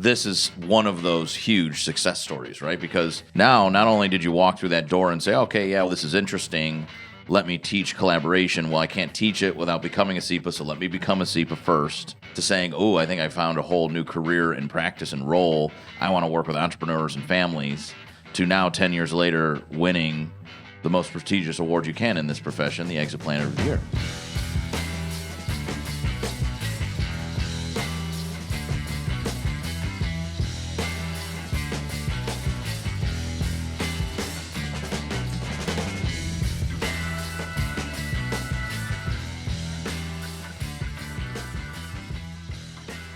this is one of those huge success stories, right? Because now not only did you walk through that door and say, okay, yeah, well, this is interesting. Let me teach collaboration. Well, I can't teach it without becoming a CEPA, so let me become a CEPA first. To saying, oh, I think I found a whole new career and practice and role. I want to work with entrepreneurs and families. To now, 10 years later, winning the most prestigious award you can in this profession, the Exit Planner of the Year.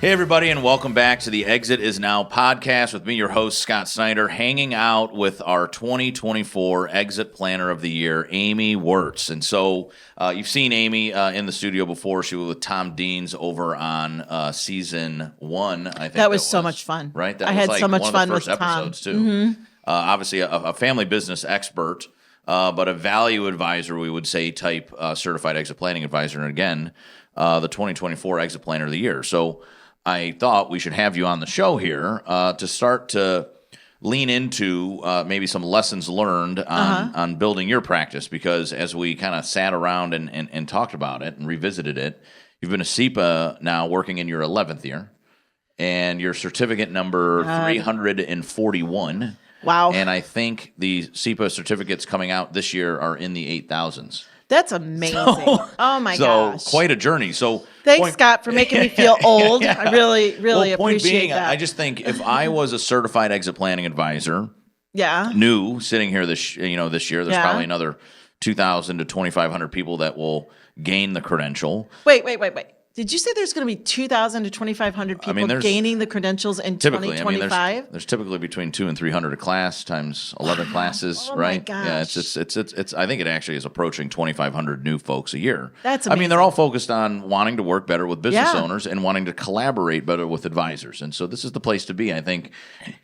Hey, everybody, and welcome back to the Exit Is Now podcast with me, your host, Scott Snider, hanging out with our 2024 Exit Planner of the Year, Amy Wirtz. And so you've seen Amy in the studio before. She was with Tom Deans over on season 1. I think that was so much fun. Right? I had so much fun with Tom. Episodes, too. Mm-hmm. Obviously, a family business expert, but a value advisor, we would say, type certified exit planning advisor. And again, the 2024 Exit Planner of the Year. So I thought we should have you on the show here to start to lean into maybe some lessons learned on building your practice, because as we kind of sat around and talked about it and revisited it, you've been a CEPA now working in your 11th year, and your certificate number 341. Wow. And I think the CEPA certificates coming out this year are in the 8,000s. That's amazing. Oh, my gosh. So quite a journey. So thanks, Scott, for making me feel old. Yeah. I really appreciate that. I just think if I was a certified exit planning advisor, new sitting here this year, there's probably another 2,000 to 2,500 people that will gain the credential. Wait. Did you say there's going to be 2,000 to 2,500 people gaining the credentials in 2025? There's typically between 200 and 300 a class times 11 classes, right? My gosh. Yeah, it's. I think it actually is approaching 2,500 new folks a year. That's amazing. I mean, they're all focused on wanting to work better with business owners and wanting to collaborate better with advisors, and so this is the place to be, I think,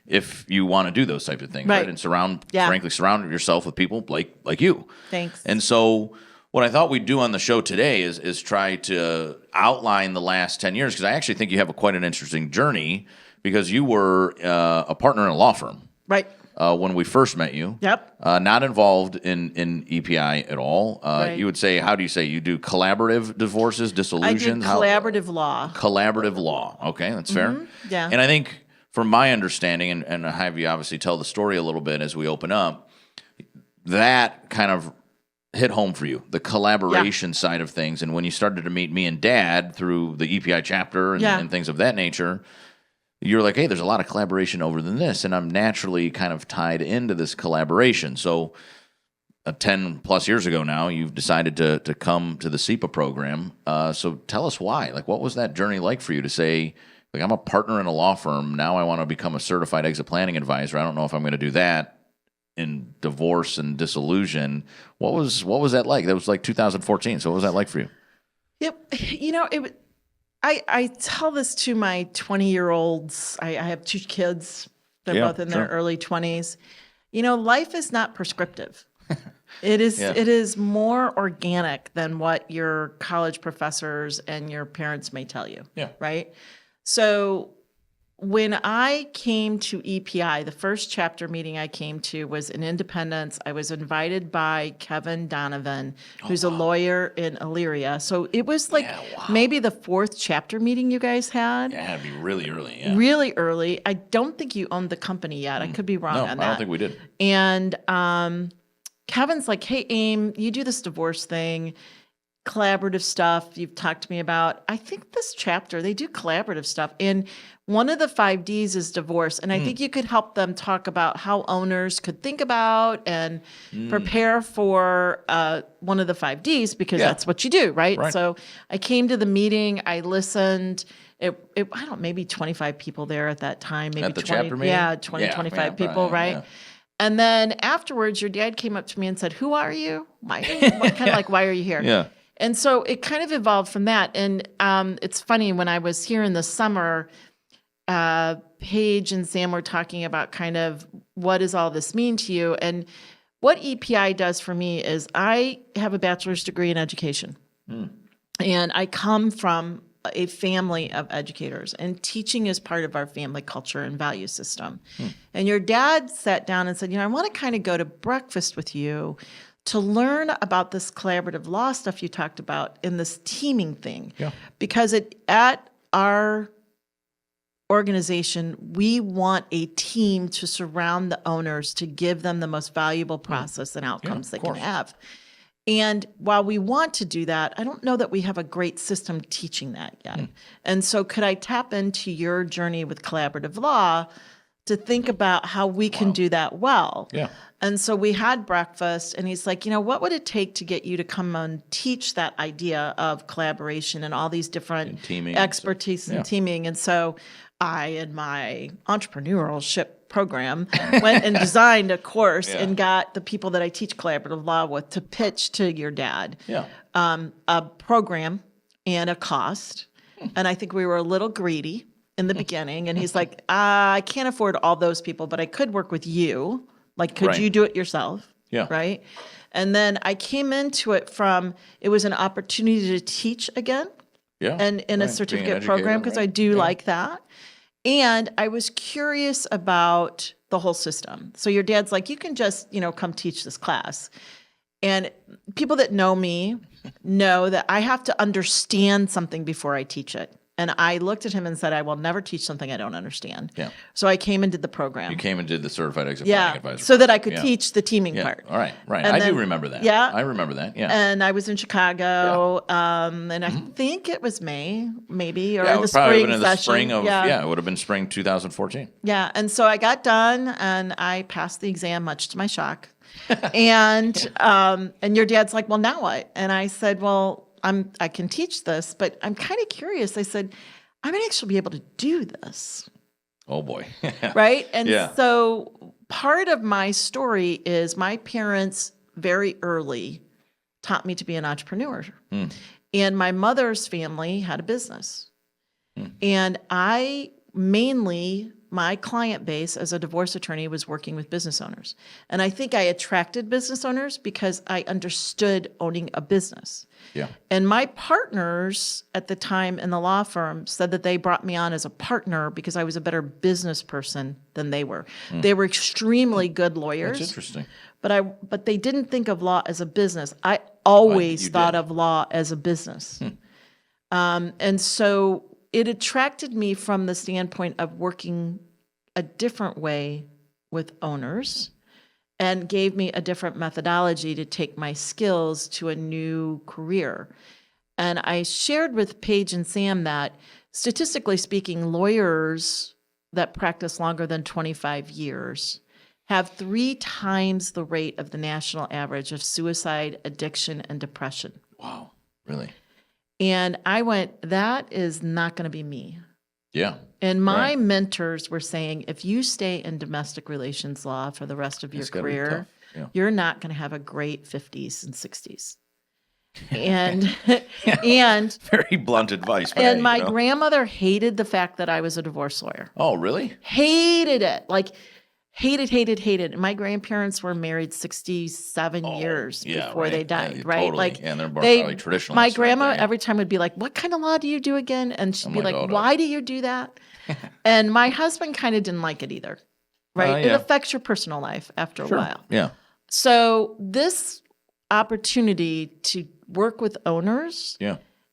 if you want to do those types of things, right? And surround yourself with people like you. Thanks. And so what I thought we'd do on the show today is try to outline the last 10 years, because I actually think you have quite an interesting journey, because you were a partner in a law firm. Right. When we first met you. Yep. Not involved in EPI at all. Right. You would say, how do you say? You do collaborative divorces, dissolutions? I do collaborative law. Collaborative law. Okay, that's fair. Yeah. And I think from my understanding, and I have you obviously tell the story a little bit as we open up, that kind of hit home for you, the collaboration side of things. And when you started to meet me and Dad through the EPI chapter and things of that nature, you're like, hey, there's a lot of collaboration over than this. And I'm naturally kind of tied into this collaboration. So 10 plus years ago now, you've decided to come to the CEPA program. So tell us why. Like, what was that journey like for you to say, like, I'm a partner in a law firm. Now I want to become a certified exit planning advisor. I don't know if I'm going to do that in divorce and dissolution. What was that like? That was like 2014. So what was that like for you? Yep. I tell this to my 20-year-olds. I have 2 kids. They're both in their early 20s. Life is not prescriptive. It is more organic than what your college professors and your parents may tell you. Yeah. Right? So when I came to EPI, the first chapter meeting I came to was in Independence. I was invited by Kevin Donovan, who's a lawyer in Elyria. So it was like maybe the 4th chapter meeting you guys had. Yeah, it had to be really early. Yeah. Really early. I don't think you owned the company yet. I could be wrong on that. I don't think we did. And Kevin's like, hey, Aim, you do this divorce thing. Collaborative stuff you've talked to me about. I think this chapter, they do collaborative stuff. And one of the 5 Ds is divorce. And I think you could help them talk about how owners could think about and prepare for one of the 5 Ds, because that's what you do, right? So I came to the meeting, I listened. I don't know, maybe 25 people there at that time. Maybe at the 20, chapter meeting? 25 people, right? Yeah. And then afterwards, your dad came up to me and said, who are you? Why are you here? Yeah. And so it kind of evolved from that. And it's funny, when I was here in the summer, Paige and Sam were talking about kind of what does all this mean to you? And what EPI does for me is I have a bachelor's degree in education. And I come from a family of educators, and teaching is part of our family culture and value system. And your dad sat down and said, I want to kind of go to breakfast with you to learn about this collaborative law stuff you talked about in this teaming thing. Yeah. Because at our organization, we want a team to surround the owners to give them the most valuable process and outcomes they can have. And while we want to do that, I don't know that we have a great system teaching that yet. And so could I tap into your journey with collaborative law to think about how we can do that well? Yeah. And so we had breakfast, and he's like, what would it take to get you to come and teach that idea of collaboration and all these different teaming expertise and teaming? And so I, in my entrepreneurship program, went and designed a course and got the people that I teach collaborative law with to pitch to your dad a program and a cost. And I think we were a little greedy in the beginning. And he's like, I can't afford all those people, but I could work with you. Like, could you do it yourself? Yeah. Right. And then I came into it it was an opportunity to teach again. Yeah. And in a certificate program, because I do like that. And I was curious about the whole system. So your dad's like, you can just, come teach this class. And people that know me know that I have to understand something before I teach it. And I looked at him and said, I will never teach something I don't understand. Yeah. So I came and did the program. You came and did the certified exit planning advisor. So that I could teach the teaming part. All right. And I do remember that. Yeah. I remember that. Yeah. And I was in Chicago, and I think it was May, maybe, or in the probably spring been in the session. spring of, it would have been spring 2014. Yeah. And so I got done, and I passed the exam, much to my shock. And your dad's like, well, now what? And I said, well, I can teach this, but I'm kind of curious. I said, I might actually be able to do this. Oh boy. Right? And so part of my story is my parents very early taught me to be an entrepreneur. And my mother's family had a business. And my client base as a divorce attorney was working with business owners. And I think I attracted business owners because I understood owning a business. Yeah. And my partners at the time in the law firm said that they brought me on as a partner because I was a better business person than they were. They were extremely good lawyers. That's interesting. But they didn't think of law as a business. I always thought of law as a business. And so it attracted me from the standpoint of working a different way with owners, and gave me a different methodology to take my skills to a new career. And I shared with Paige and Sam that, statistically speaking, lawyers that practice longer than 25 years have 3 times the rate of the national average of suicide, addiction, and depression. Wow, really? And I went, that is not going to be me. Yeah. And my mentors were saying, if you stay in domestic relations law for the rest of your career, you're not going to have a great 50s and 60s. And and very blunt advice. And my grandmother hated the fact that I was a divorce lawyer. Oh, really? Hated it. Like, hated. And my grandparents were married 67 years before they died, right? Totally. Like, and they're probably traditional. My grandma every time would be like, what kind of law do you do again? And she'd be like, why do you do that? And my husband kind of didn't like it either, right? It affects your personal life after a while. Yeah. So this opportunity to work with owners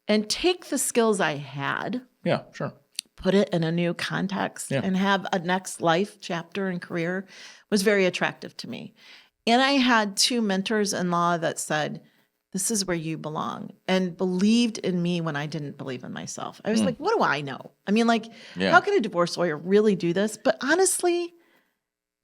and take the skills I had. Yeah, sure. Put it in a new context and have a next life chapter and career was very attractive to me. And I had 2 mentors in law that said, this is where you belong, and believed in me when I didn't believe in myself. I was like, what do I know? I mean, like, how can a divorce lawyer really do this? But honestly,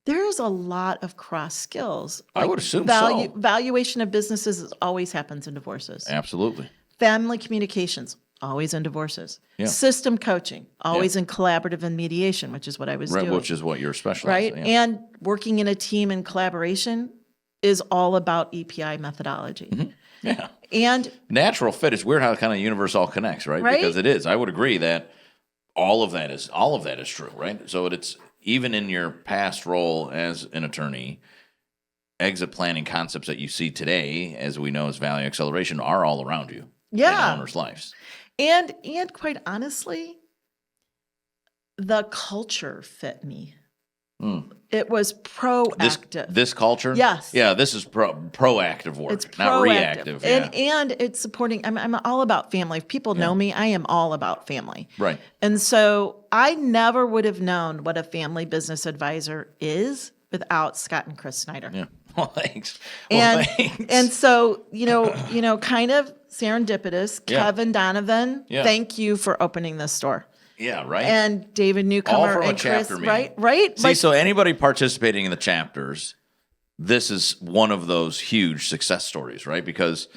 there's a lot of cross skills. I would assume so. Valuation of businesses always happens in divorces. Absolutely. Family communications, always in divorces. Yeah. System coaching, always in collaborative and mediation, which is what I was doing. Which is what you're specializing in. And working in a team in collaboration is all about EPI methodology. Mm-hmm. Yeah. And natural fit is weird how kind of the universe all connects, right? Because it is. I would agree that all of that is true, right? So it's even in your past role as an attorney, exit planning concepts that you see today, as we know as value acceleration, are all around you. Yeah. In owners' lives. And quite honestly, the culture fit me. It was proactive. This culture? Yes. Yeah, this is proactive work, It's not proactive. reactive. Yeah. And it's supporting. I'm all about family. If people know me, I am all about family. Right. And so I never would have known what a family business advisor is without Scott and Chris Snider. Yeah. Well, thanks. Well, thanks. And so, kind of serendipitous, Kevin Donovan, thank you for opening this store. Yeah, right. And David Newcomer All from and a chapter Chris, meeting. right? See, so anybody participating in the chapters, this is one of those huge success stories, right? Because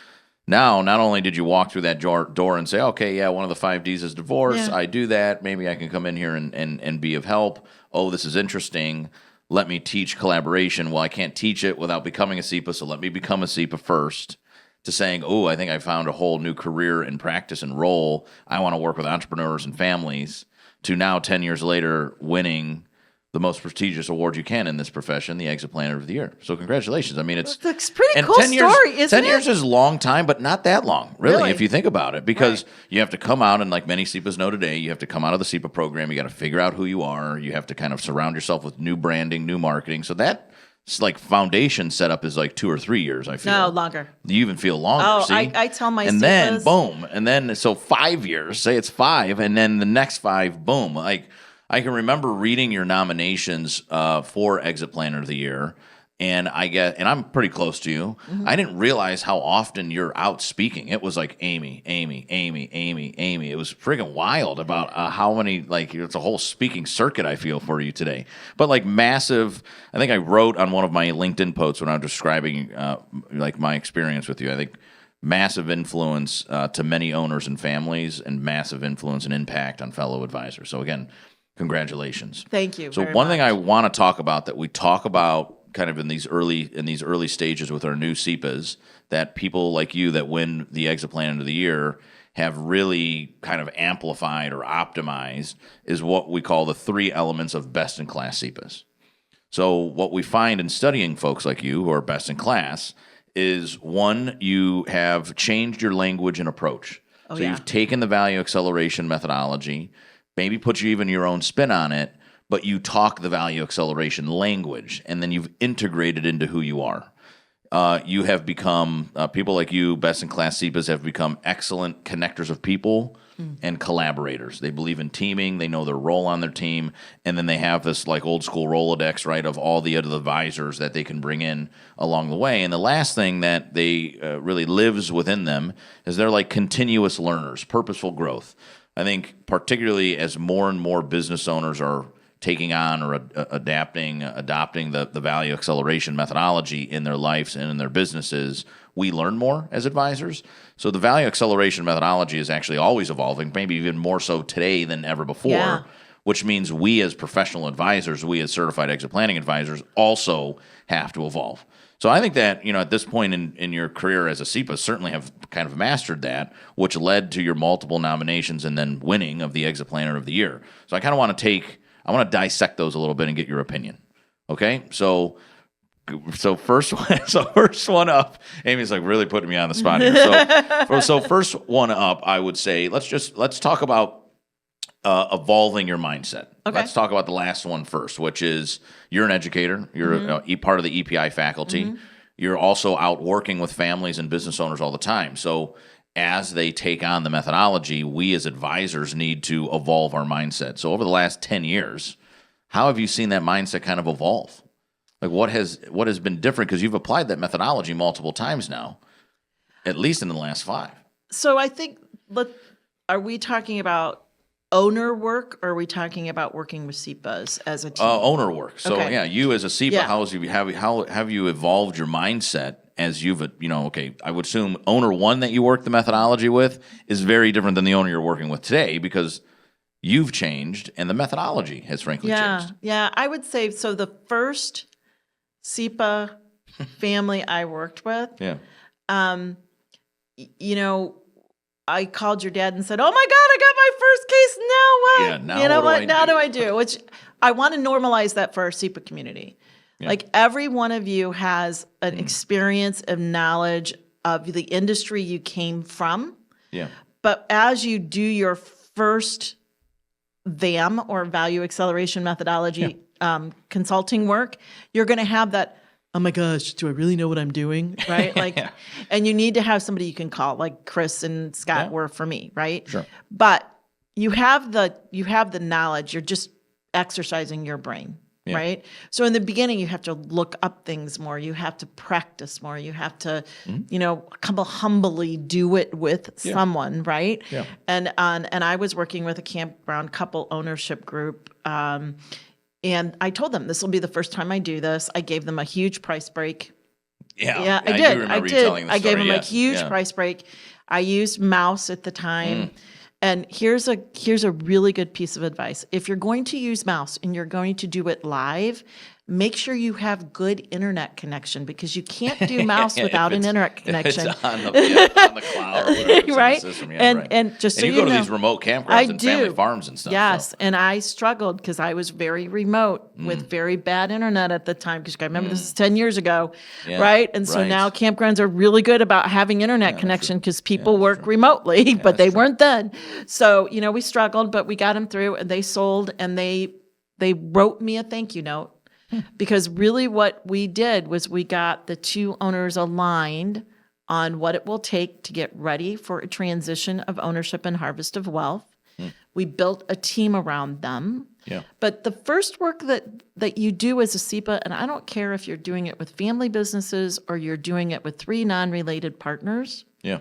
now, not only did you walk through that door and say, okay, yeah, one of the 5 Ds is divorce. I do that. Maybe I can come in here and be of help. Oh, this is interesting. Let me teach collaboration. Well, I can't teach it without becoming a CEPA, so let me become a CEPA first. To saying, oh, I think I found a whole new career and practice and role. I want to work with entrepreneurs and families. To now, 10 years later, winning the most prestigious award you can in this profession, the Exit Planner of the Year. So congratulations. I mean, it's a pretty cool story, isn't it? 10 years is a long time, but not that long, really, if you think about it. Because Right. you have to come out, and like many CEPAs know today, you have to come out of the CEPA program. You got to figure out who you are. You have to kind of surround yourself with new branding, new marketing. So that like foundation setup is like 2 or 3 years, I feel. No, longer. You even feel longer. Oh, see? I tell my and then CEPAs. boom, and then so 5 years. Say it's 5, and then the next 5, boom. Like I can remember reading your nominations for Exit Planner of the Year, and I'm pretty close to you. Mm-hmm. I didn't realize how often you're out speaking. It was like Amy. It was friggin' wild about how many, like, it's a whole speaking circuit I feel for you today. But like massive, I think I wrote on one of my LinkedIn posts when I was describing like my experience with you, I think massive influence to many owners and families, and massive influence and impact on fellow advisors. So again, congratulations. Thank you. So very one thing much. I want to talk about that we talk about kind of in these early stages with our new CEPAs, that people like you that win the Exit Planner of the Year have really kind of amplified or optimized, is what we call the 3 elements of best in class CEPAs. So what we find in studying folks like you who are best in class is, 1, you have changed your language and approach. So you've taken the value acceleration methodology, maybe put even your own spin on it, but you talk the value acceleration language, and then you've integrated into who you are. You have become, people like you, best in class CEPAs, have become excellent connectors of people and collaborators. They believe in teaming, they know their role on their team, and then they have this like old school Rolodex, right, of all the other advisors that they can bring in along the way. And the last thing that they really lives within them is they're like continuous learners, purposeful growth. I think particularly as more and more business owners are taking on or adopting the value acceleration methodology in their lives and in their businesses, we learn more as advisors. So the value acceleration methodology is actually always evolving, maybe even more so today than ever before, which means we as professional advisors, we as certified exit planning advisors also have to evolve. So I think that, at this point in your career as a CEPA, certainly have kind of mastered that, which led to your multiple nominations and then winning of the Exit Planner of the Year. So I kind of want to dissect those a little bit and get your opinion. Okay? So first one up, Amy's like really putting me on the spot here. So first one up, I would say, let's talk about evolving your mindset. Okay. Let's talk about the last one first, which is you're an educator. You're part of the EPI faculty. You're also out working with families and business owners all the time. So as they take on the methodology, we as advisors need to evolve our mindset. So over the last 10 years, how have you seen that mindset kind of evolve? Like what has been different? Because you've applied that methodology multiple times now, at least in the last 5. So I think, are we talking about owner work, or are we talking about working with CEPAs as a team? Owner work. So Okay. you as a CEPA, Yeah. how have you evolved your mindset as you've, I would assume owner 1 that you work the methodology with is very different than the owner you're working with today, because you've changed and the methodology has frankly changed. Yeah, I would say so. The first CEPA family I worked with, I called your dad and said, "Oh my God, I got my first case. Now what? Yeah, now what do I Now do?" do I do?" Which I want to normalize that for our CEPA community. Yeah. Like every one of you has an experience and knowledge of the industry you came from. Yeah. But as you do your first VAM, or value acceleration methodology consulting work, you're going to have that, oh my gosh, do I really know what I'm doing? Right? Like, and you need to have somebody you can call, like Chris and Scott were for me, right? Sure. But you have the knowledge. You're just exercising your brain, right? So in the beginning, you have to look up things more. You have to practice more. You have to, humbly do it with someone, right? Yeah. And I was working with a campground couple ownership group, and I told them this will be the first time I do this. I gave them a huge price break. Yeah, I did. do remember you telling the I gave story, them a huge price break. I used Mouse at the time. And here's a really good piece of advice. If you're going to use Mouse and you're going to do it live, make sure you have good internet connection, because you can't do Mouse without an internet connection. It's on the cloud or whatever, right? The system. And just so you you go to know, these remote campgrounds and family farms and stuff. Yes, and I struggled because I was very remote with very bad internet at the time, because I remember this is 10 years ago, right? And so now campgrounds are really good about having internet connection, because people work remotely, but they weren't then. So, we struggled, but we got them through, and they sold, and they wrote me a thank you note. Because really what we did was we got the two owners aligned on what it will take to get ready for a transition of ownership and harvest of wealth. We built a team around them. Yeah. But the first work that you do as a CEPA, and I don't care if you're doing it with family businesses or you're doing it with 3 non-related partners. Yeah.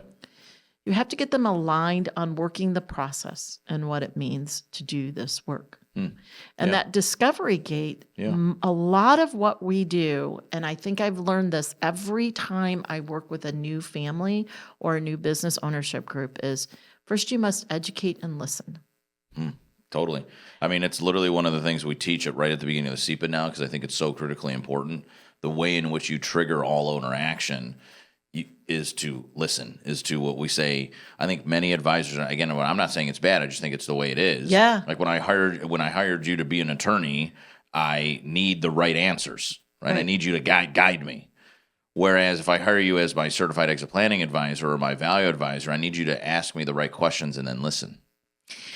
You have to get them aligned on working the process and what it means to do this work. And that discovery gate, a lot of what we do, and I think I've learned this every time I work with a new family or a new business ownership group, is first you must educate and listen. Totally. I mean, it's literally one of the things we teach right at the beginning of the CEPA now, because I think it's so critically important. The way in which you trigger all owner action is to listen, is to what we say. I think many advisors, again, I'm not saying it's bad, I just think it's the way it is. Yeah. Like when I hired you to be an attorney, I need the right answers, right? I need you to guide me. Whereas if I hire you as my certified exit planning advisor or my value advisor, I need you to ask me the right questions and then listen.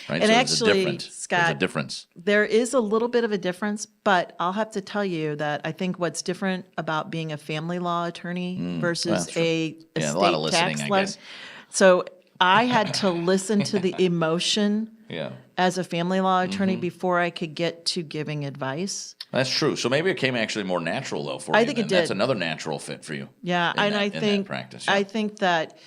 Right? And so actually, Scott, there's a difference. There is a little bit of a difference, but I'll have to tell you that I think what's different about being a family law attorney versus a a lot of listening, tax I lawyer. guess. So I had to listen to the emotion as a family law attorney before I could get to giving advice. That's true. So maybe it came actually more natural though for you. I think it did. That's another natural fit for you. Yeah, and I think practice. I think that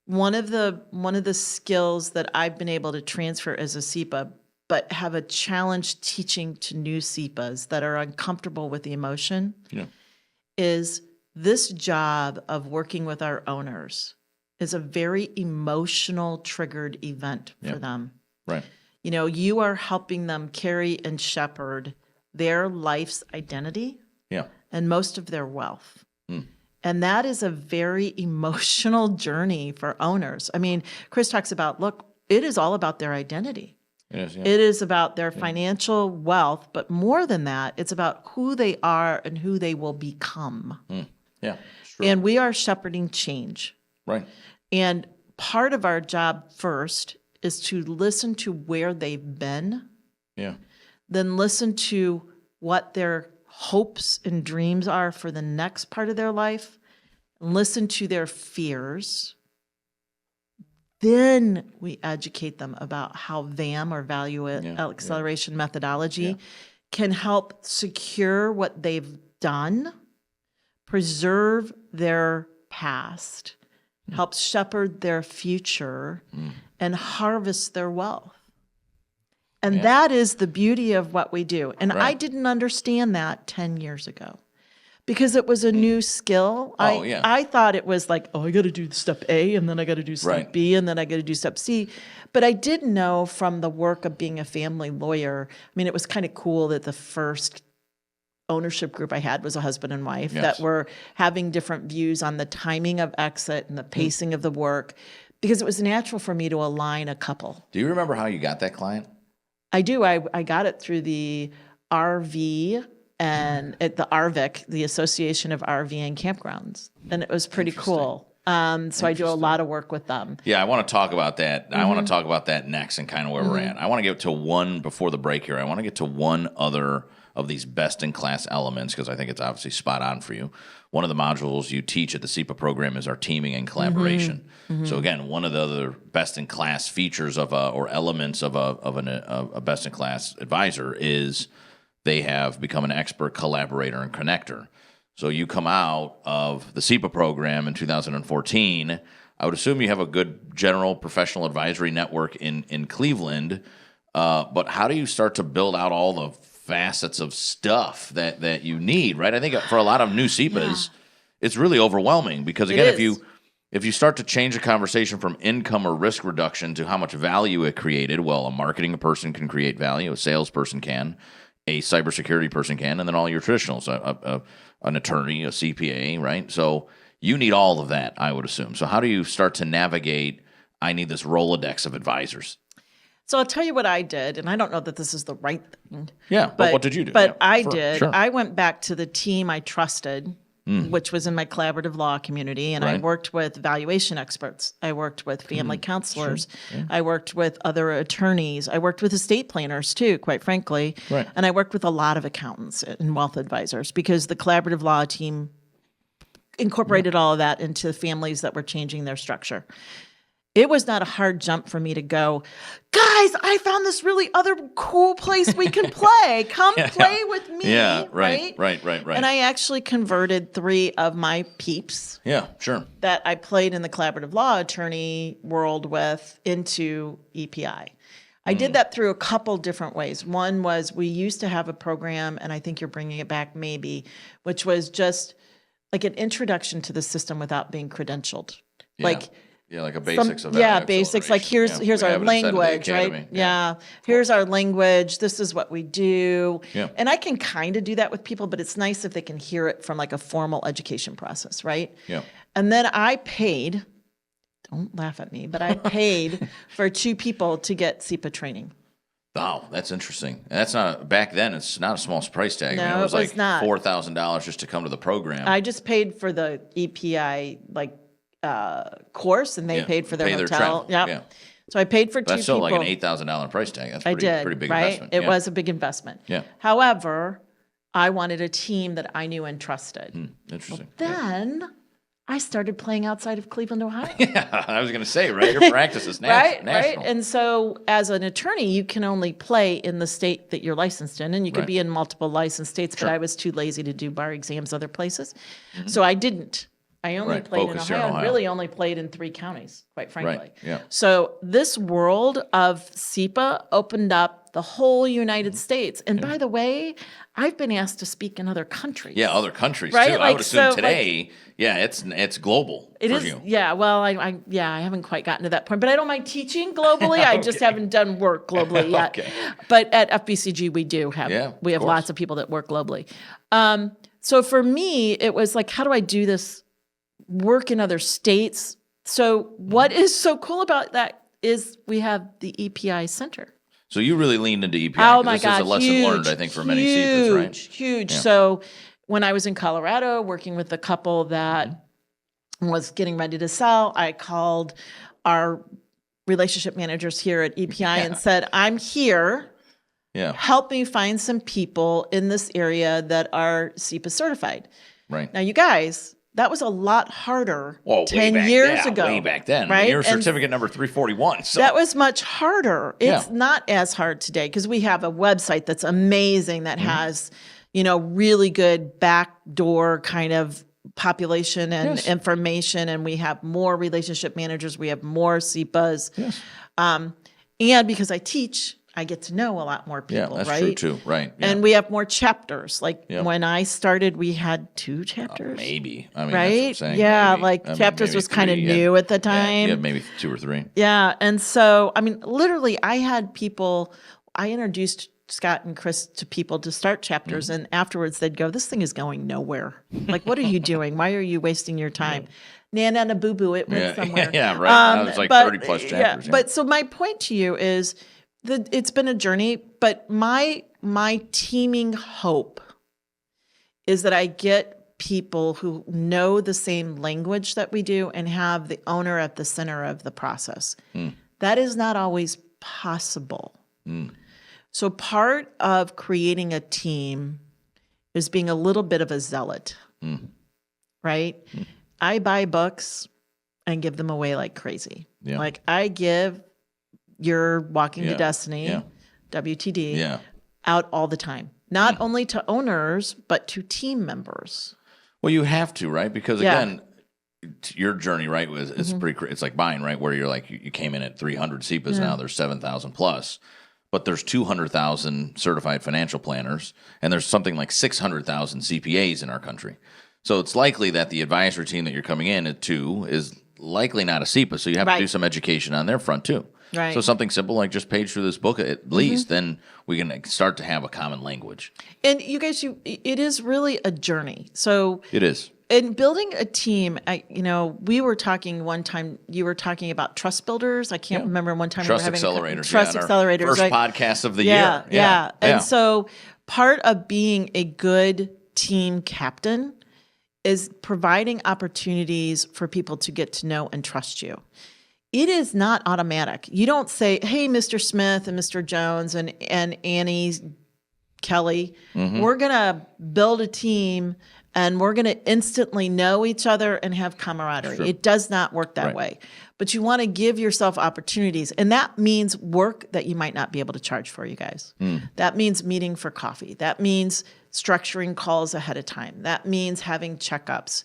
one of the skills that I've been able to transfer as a CEPA, but have a challenge teaching to new CEPAs that are uncomfortable with the emotion, is this job of working with our owners is a very emotional triggered event for them. Right. You are helping them carry and shepherd their life's identity and most of their wealth. And that is a very emotional journey for owners. I mean, Chris talks about, look, it is all about their identity. It is, It is about their financial wealth, but more than that, it's about who they are and who they will become. Yeah, true. And we are shepherding change. Right. And part of our job first is to listen to where they've been. Yeah. Then listen to what their hopes and dreams are for the next part of their life. Listen to their fears. Then we educate them about how VAM, or value acceleration methodology, can help secure what they've done, preserve their past, help shepherd their future, and harvest their wealth. And that is the beauty of what we do. And I didn't understand that 10 years ago because it was a new skill. I thought it was like, I got to do step A, and then I got to do step B, and then I got to do step C. But I did know from the work of being a family lawyer, I mean, it was kind of cool that the first ownership group I had was a husband and wife that were having different views on the timing of exit and the pacing of the work, because it was natural for me to align a couple. Do you remember how you got that client? I do. I got it through the RV and at the ARVIC, the Association of RV and Campgrounds. And it was pretty cool. So I do a lot of work with them. Yeah, I want to talk about that. I want to talk about that next and kind of where we're at. I want to get to one before the break here. I want to get to one other of these best-in-class elements because I think it's obviously spot on for you. One of the modules you teach at the CEPA program is our teaming and collaboration. So again, one of the other best-in-class features of or elements of a best-in-class advisor is they have become an expert collaborator and connector. So you come out of the CEPA program in 2014. I would assume you have a good general professional advisory network in Cleveland. But how do you start to build out all the facets of stuff that you need, right? I think for a lot of new CEPAs, it's really overwhelming because, again, if you start to change the conversation from income or risk reduction to how much value it created, well, a marketing person can create value, a salesperson can, a cybersecurity person can, and then all your traditionals, an attorney, a CPA, right? So you need all of that, I would assume. So how do you start to navigate, I need this Rolodex of advisors? So I'll tell you what I did, and I don't know that this is the right thing. Yeah, but what did you do? But I did. Sure. I went back to the team I trusted, which was in my collaborative law community, and I worked with valuation experts. I worked with family counselors. Sure. Yeah. I worked with other attorneys. I worked with estate planners too, quite frankly. Right. And I worked with a lot of accountants and wealth advisors because the collaborative law team incorporated all of that into families that were changing their structure. It was not a hard jump for me to go, guys, I found this really other cool place we can play. Come play with me. Yeah, right. And I actually converted 3 of my peeps. Yeah, sure. That I played in the collaborative law attorney world with into EPI. I did that through a couple different ways. One was we used to have a program, and I think you're bringing it back maybe, which was just like an introduction to the system without being credentialed. Yeah, like a basics of that. Yeah, basics. Like here's our language, right? Yeah. Here's our language. This is what we do. Yeah. And I can kind of do that with people, but it's nice if they can hear it from like a formal education process, right? Yeah. And then I paid, don't laugh at me, but I paid for 2 people to get CEPA training. Oh, that's interesting. And that's not back then. It's not a small price tag. No, I mean, it was like not. $4,000 just to come to the program. I just paid for the EPI course, and they paid for their hotel. Yeah. So I paid for 2 people. That's still like an $8,000 price tag. That's pretty big investment. It was a big investment. Yeah. However, I wanted a team that I knew and trusted. Interesting. Well, then I started playing outside of Cleveland, Ohio. Yeah, I was going to say, right? Your practice is national. Right. And so as an attorney, you can only play in the state that you're licensed in, and you could be in multiple licensed states, but I was too lazy to do bar exams other places. So I didn't. I only played in Ohio. I really only played in 3 counties, quite frankly. Right. Yeah. So this world of CEPA opened up the whole United States. And by the way, I've been asked to speak in other countries. Yeah, other countries too. I would assume today, it's global. It is. You. Yeah. Well, I haven't quite gotten to that point, but I don't mind teaching globally. I just haven't done work globally yet. But at FBCG, we do have lots of people that work globally. So for me, it was like, how do I do this? Work in other states. So what is so cool about that is we have the EPI Center. So you really leaned into EPI. Oh my this God, is a lesson learned, I think, for many CEPAs, right? Huge. Yeah. So when I was in Colorado working with a couple that was getting ready to sell, I called our relationship managers here at EPI and said, I'm here. Yeah. Help me find some people in this area that are CEPA certified. Right. Now, you guys, that was a lot harder 10 years ago. Way back then. Right? You're certificate number 341. So. That was much harder. It's not as hard today because we have a website that's amazing that has, really good backdoor kind of population and information. And we have more relationship managers. We have more CEPAs. Yes. And because I teach, I get to know a lot more people, that's right? True too, right. Yeah. And we have more chapters. Like when I started, we had 2 chapters. Maybe. I mean, right? That's what I'm saying. Yeah, maybe. Chapters was kind of new at the time. Yeah, maybe 2 or 3. Yeah, and so, literally, I had people, I introduced Scott and Chris to people to start chapters, and afterwards they'd go, this thing is going nowhere. Like, what are you doing? Why are you wasting your time? Nana boo boo, it went somewhere. Yeah, right. It was like 30 plus chapters. Yeah. But so my point to you is, it's been a journey, but my teaming hope is that I get people who know the same language that we do and have the owner at the center of the process. That is not always possible. So part of creating a team is being a little bit of a zealot, right? I buy books and give them away like crazy. Yeah. Like I give your Walking to Destiny, WTD, out all the time. Not only to owners, but to team members. Well, you have to, right? Because again, your journey, right, was it's it's like mine, right? Where you're like you came in at 300 CEPAs, now there's 7,000 plus, but there's 200,000 certified financial planners, and there's something like 600,000 CPAs in our country. So it's likely that the advisory team that you're coming in to is likely not a CEPA, so you have to do some education on their front too. Right. So something simple like just page through this book at least, then we can start to have a common language. And you guys, it is really a journey. So it is. In building a team, we were talking one time, you were talking about trust builders. I can't remember one time trust we were having accelerators. Trust accelerators. First podcast of the year. Yeah. And so part of being a good team captain is providing opportunities for people to get to know and trust you. It is not automatic. You don't say, hey, Mr. Smith and Mr. Jones and Annie Kelly, we're going to build a team and we're going to instantly know each other and have camaraderie. Sure. It does not work that way. But you want to give yourself opportunities. And that means work that you might not be able to charge for, you guys. That means meeting for coffee. That means structuring calls ahead of time. That means having checkups.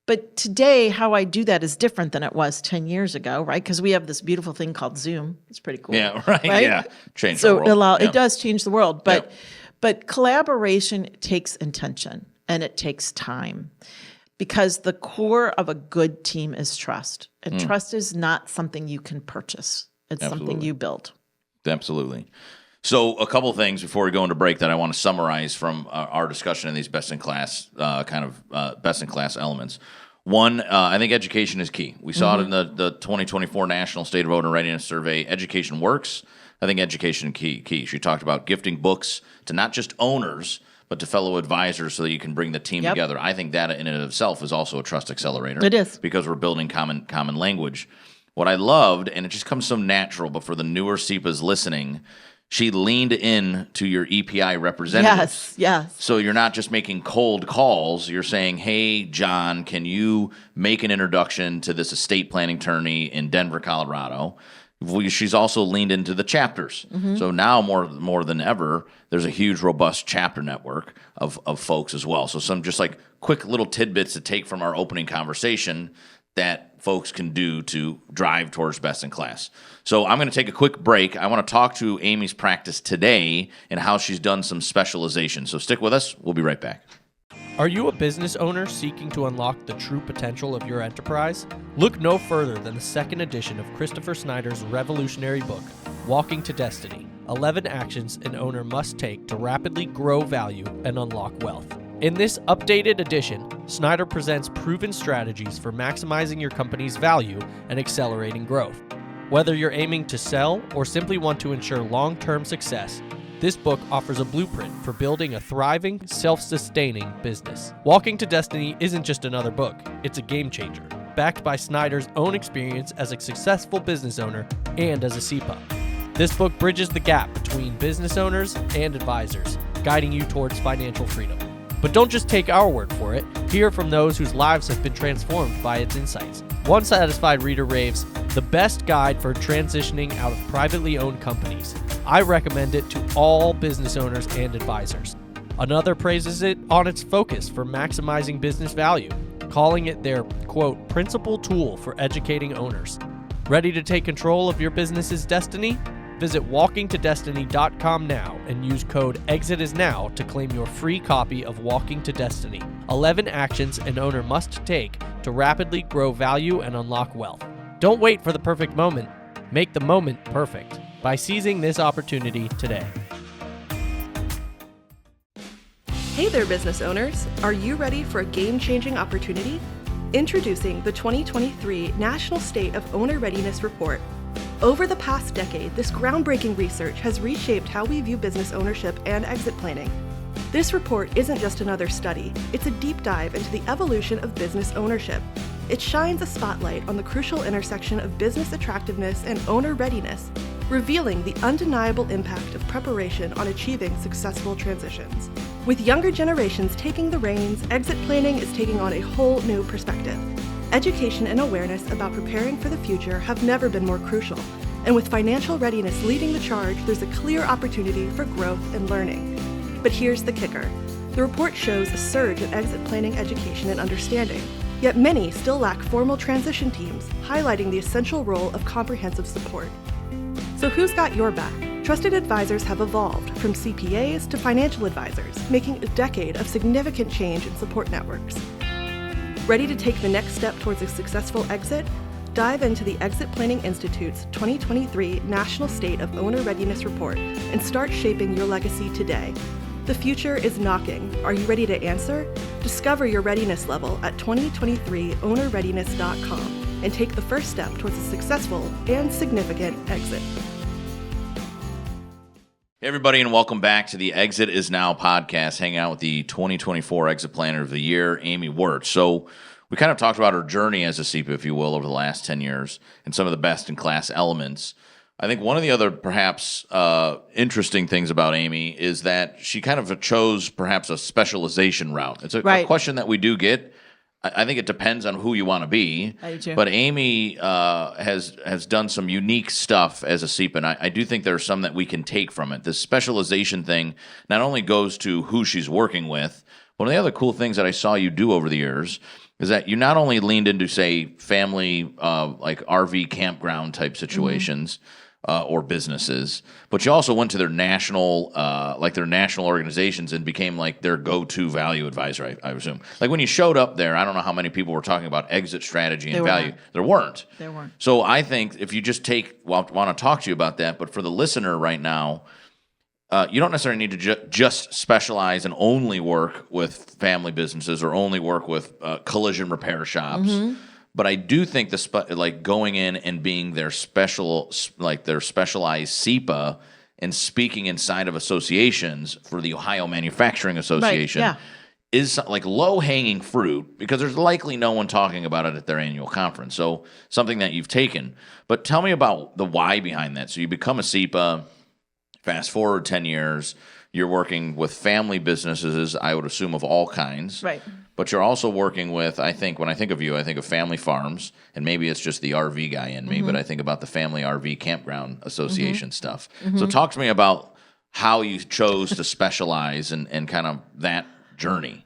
But today, how I do that is different than it was 10 years ago, right? Because we have this beautiful thing called Zoom. It's pretty cool. Yeah, right? Yeah, change the world. So it does change the world. But collaboration takes intention and it takes time because the core of a good team is trust. And trust is not something you can purchase. It's something you build. Absolutely. So a couple things before we go into break that I want to summarize from our discussion of these best-in-class best-in-class elements. One, I think education is key. We saw it in the 2024 National State of Owner Readiness Survey. Education works. I think education key. She talked about gifting books to not just owners, but to fellow advisors so that you can bring the team together. I think that in and of itself is also a trust accelerator. It is. Because we're building common language. What I loved, and it just comes so natural, but for the newer CEPAs listening, she leaned in to your EPI representatives. Yes. So you're not just making cold calls. You're saying, hey, John, can you make an introduction to this estate planning attorney in Denver, Colorado? She's also leaned into the chapters. So now more than ever, there's a huge, robust chapter network of folks as well. So some just like quick little tidbits to take from our opening conversation that folks can do to drive towards best in class. So I'm going to take a quick break. I want to talk to Amy's practice today and how she's done some specialization. So stick with us. We'll be right back. Are you a business owner seeking to unlock the true potential of your enterprise? Look no further than the second edition of Christopher Snider's revolutionary book, Walking to Destiny: 11 Actions an Owner Must Take to Rapidly Grow Value and Unlock Wealth. In this updated edition, Snider presents proven strategies for maximizing your company's value and accelerating growth. Whether you're aiming to sell or simply want to ensure long-term success, this book offers a blueprint for building a thriving, self-sustaining business. Walking to Destiny isn't just another book, it's a game changer, backed by Snider's own experience as a successful business owner and as a CEPA. This book bridges the gap between business owners and advisors, guiding you towards financial freedom. But don't just take our word for it. Hear from those whose lives have been transformed by its insights. One satisfied reader raves, "The best guide for transitioning out of privately owned companies. I recommend it to all business owners and advisors." Another praises it on its focus for maximizing business value, calling it their, quote, principal tool for educating owners. Ready to take control of your business's destiny? Visit walkingtodestiny.com now and use code EXITISNOW to claim your free copy of Walking to Destiny: 11 Actions an Owner Must Take to Rapidly Grow Value and Unlock Wealth. Don't wait for the perfect moment. Make the moment perfect by seizing this opportunity today. Hey there, business owners. Are you ready for a game-changing opportunity? Introducing the 2023 National State of Owner Readiness Report. Over the past decade, this groundbreaking research has reshaped how we view business ownership and exit planning. This report isn't just another study, it's a deep dive into the evolution of business ownership. It shines a spotlight on the crucial intersection of business attractiveness and owner readiness, revealing the undeniable impact of preparation on achieving successful transitions. With younger generations taking the reins, exit planning is taking on a whole new perspective. Education and awareness about preparing for the future have never been more crucial. And with financial readiness leading the charge, there's a clear opportunity for growth and learning. But here's the kicker. The report shows a surge in exit planning education and understanding, yet many still lack formal transition teams, highlighting the essential role of comprehensive support. So who's got your back? Trusted advisors have evolved from CPAs to financial advisors, making a decade of significant change in support networks. Ready to take the next step towards a successful exit? Dive into the Exit Planning Institute's 2023 National State of Owner Readiness Report and start shaping your legacy today. The future is knocking. Are you ready to answer? Discover your readiness level at 2023ownerreadiness.com and take the first step towards a successful and significant exit. Hey everybody, and welcome back to the Exit Is Now podcast, hanging out with the 2024 Exit Planner of the Year, Amy Wirtz. So we kind of talked about her journey as a CEPA, if you will, over the last 10 years and some of the best-in-class elements. I think one of the other perhaps interesting things about Amy is that she kind of chose perhaps a specialization route. It's a question that we do get. I think it depends on who you want to be. I do too. But Amy has done some unique stuff as a CEPA, and I do think there's some that we can take from it. This specialization thing not only goes to who she's working with, one of the other cool things that I saw you do over the years is that you not only leaned into, say, family, like RV campground type situations, or businesses, but you also went to their national organizations and became like their go-to value advisor, I assume. Like when you showed up there, I don't know how many people were talking about exit strategy and value. There weren't. So I think if you just want to talk to you about that, but for the listener right now, you don't necessarily need to just specialize and only work with family businesses or only work with collision repair shops. Mm-hmm. But I do think like going in and being their specialized CEPA and speaking inside of associations for the Ohio Manufacturing Association is like low-hanging fruit because there's likely no one talking about it at their annual conference. So something that you've taken. But tell me about the why behind that. So you become a CEPA, fast forward 10 years, you're working with family businesses, I would assume, of all kinds. Right. But you're also working with, I think, when I think of you, I think of family farms, and maybe it's just the RV guy in me, but I think about the Family RV Campground Association stuff. So talk to me about how you chose to specialize and kind of that journey.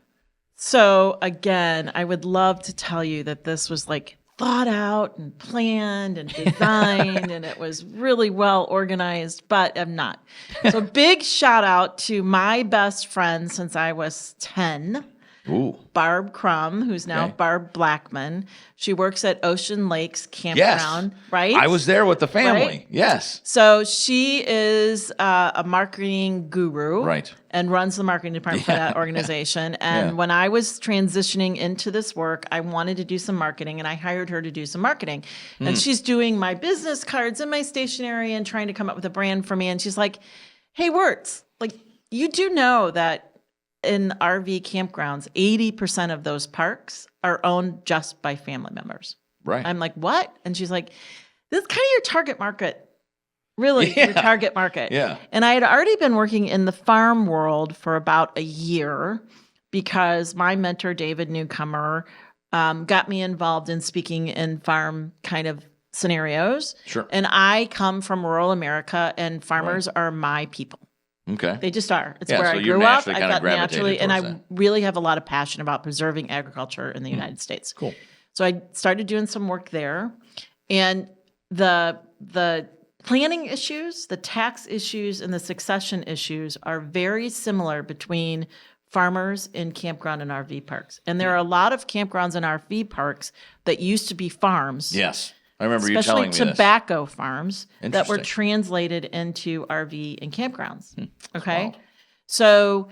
So again, I would love to tell you that this was like thought out and planned and designed and it was really well organized, but I'm not. So big shout out to my best friend since I was 10. Ooh. Barb Crum, who's now Barb Blackman. She works at Ocean Lakes Campground, right? I was there with the family. Right? Yes. So she is a marketing guru, right, and runs the marketing department for that organization. And when I was transitioning into this work, I wanted to do some marketing, and I hired her to do some marketing. And she's doing my business cards and my stationery and trying to come up with a brand for me. And she's like, "Hey, Wirtz, like you do know that in RV campgrounds, 80% of those parks are owned just by family members." Right. I'm like, "What?" And she's like, "This is kind of your target market. Really, your target market." Yeah. And I had already been working in the farm world for about a year because my mentor, David Newcomer, got me involved in speaking in farm kind of scenarios. Sure. And I come from rural America, and farmers are my people. Okay. They just are. It's Yeah, where so I you grew up. naturally I kinda got gravitated naturally, and I towards that. really have a lot of passion about preserving agriculture in the United States. Cool. So I started doing some work there, and the planning issues, the tax issues, and the succession issues are very similar between farmers in campground and RV parks. And there are a lot of campgrounds and RV parks that used to be farms. Yes. I remember you telling me this. Especially tobacco farms that were Interesting. translated into RV and campgrounds. Okay. Wow. So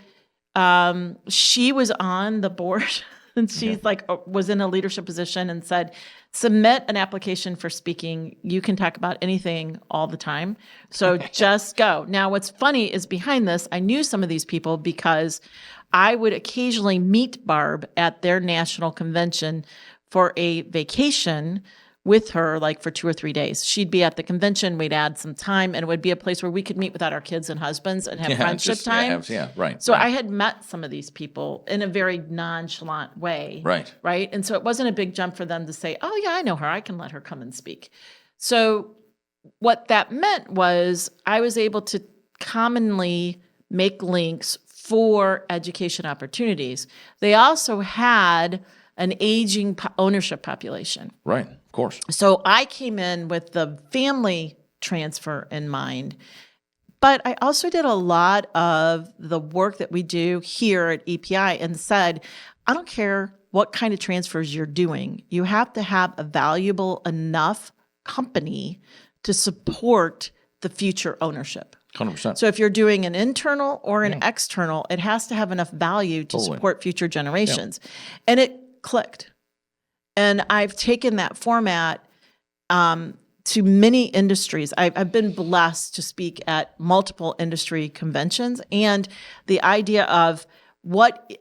she was on the board And she's like, was in a leadership position and said, submit an application for speaking. You can talk about anything all the time. So just go. Now, what's funny is behind this, I knew some of these people because I would occasionally meet Barb at their national convention for a vacation with her, like for 2 or 3 days. She'd be at the convention, we'd add some time, and it would be a place where we could meet without our kids and husbands and have friendship time. Right. So I had met some of these people in a very nonchalant way. Right. And so it wasn't a big jump for them to say, oh yeah, I know her, I can let her come and speak. So what that meant was I was able to commonly make links for education opportunities. They also had an aging ownership population. Right, of course. So I came in with the family transfer in mind, but I also did a lot of the work that we do here at EPI and said, I don't care what kind of transfers you're doing. You have to have a valuable enough company to support the future ownership. 100%. So if you're doing an internal or an external, it has to have enough value to support future generations. And it clicked. And I've taken that format to many industries. I've been blessed to speak at multiple industry conventions, and the idea of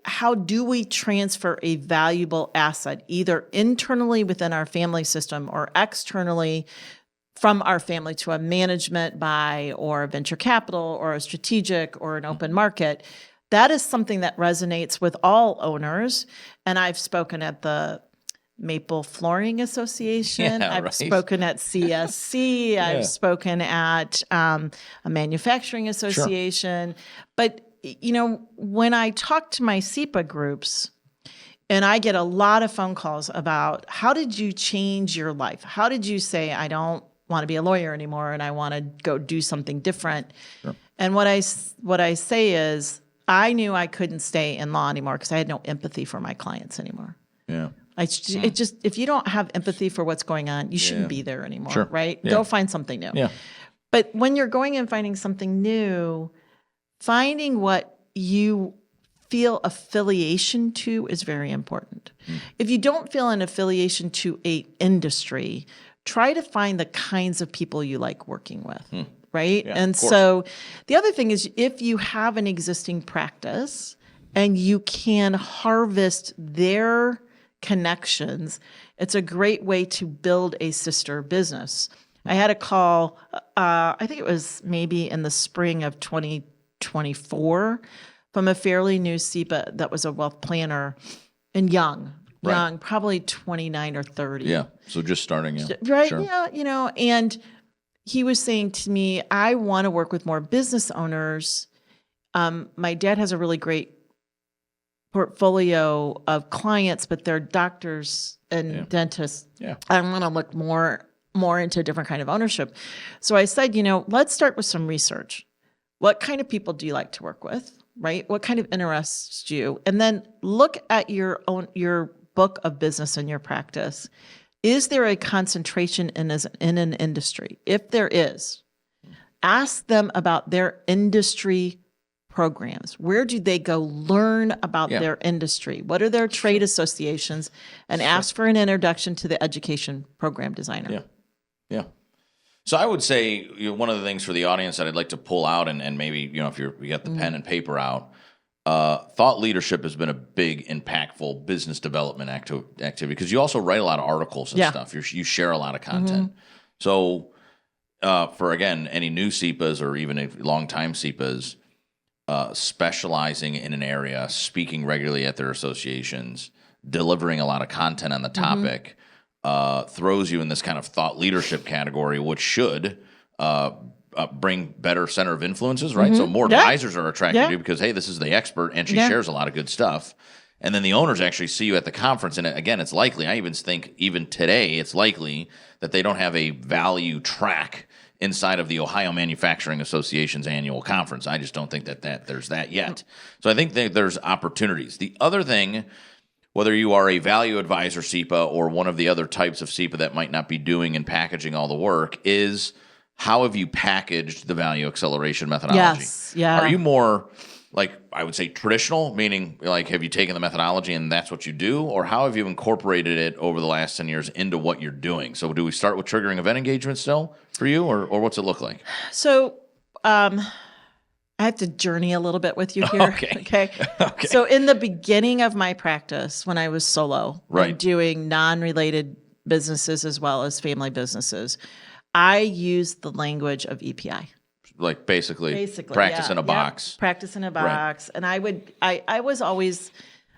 how do we transfer a valuable asset, either internally within our family system or externally from our family to a management buy or a venture capital or a strategic or an open market. That is something that resonates with all owners. And I've spoken at the Maple Flooring Association. I've spoken at CSC. I've spoken at a manufacturing association. But, when I talk to my CEPA groups, and I get a lot of phone calls about how did you change your life? How did you say, I don't want to be a lawyer anymore and I want to go do something different? Sure. And what I say is, I knew I couldn't stay in law anymore because I had no empathy for my clients anymore. Yeah. It just, if you don't have empathy for what's going on, you shouldn't be there anymore, right? Go find something new. Yeah. But when you're going and finding something new, finding what you feel affiliation to is very important. If you don't feel an affiliation to a industry, try to find the kinds of people you like working with. Right? Yeah, and so the other thing is, if you have an existing practice and you can harvest their connections, it's a great way to build a sister business. I had a call, I think it was maybe in the spring of 2024, from a fairly new CEPA that was a wealth planner and young, probably 29 or 30. Yeah, so just starting. Right, sure. Yeah, and he was saying to me, I want to work with more business owners. My dad has a really great portfolio of clients, but they're doctors and dentists. Yeah. I want to look more into a different kind of ownership. So I said, let's start with some research. What kind of people do you like to work with, right? What kind of interests you? And then look at your book of business and your practice. Is there a concentration in an industry? If there is, ask them about their industry programs. Where do they go learn about their industry? What are their trade associations? And ask for an introduction to the education program designer. Yeah. So I would say one of the things for the audience that I'd like to pull out, and maybe if you got the pen and paper out, thought leadership has been a big, impactful business development activity because you also write a lot of articles and stuff. You share a lot of content. So for, again, any new CEPAs or even long-time CEPAs, specializing in an area, speaking regularly at their associations, delivering a lot of content on the topic, throws you in this kind of thought leadership category, which should bring better center of influences, right? So more advisors are attracted to you because, hey, this is the expert, and she shares a lot of good stuff. And then the owners actually see you at the conference. And again, it's likely, I even think even today, it's likely that they don't have a value track inside of the Ohio Manufacturing Association's annual conference. I just don't think that there's that yet. So I think that there's opportunities. The other thing, whether you are a value advisor CEPA or one of the other types of CEPA that might not be doing and packaging all the work, is how have you packaged the value acceleration methodology? Yes, yeah. Are you more like I would say traditional, meaning like have you taken the methodology and that's what you do, or how have you incorporated it over the last 10 years into what you're doing? So do we start with triggering event engagement still for you, or what's it look like? So I have to journey a little bit with you here. Okay. Okay. So in the beginning of my practice, when I was solo, Right. and doing non-related businesses as well as family businesses, I used the language of EPI. Like basically practice yeah, in a box. Practice in a box. And I was always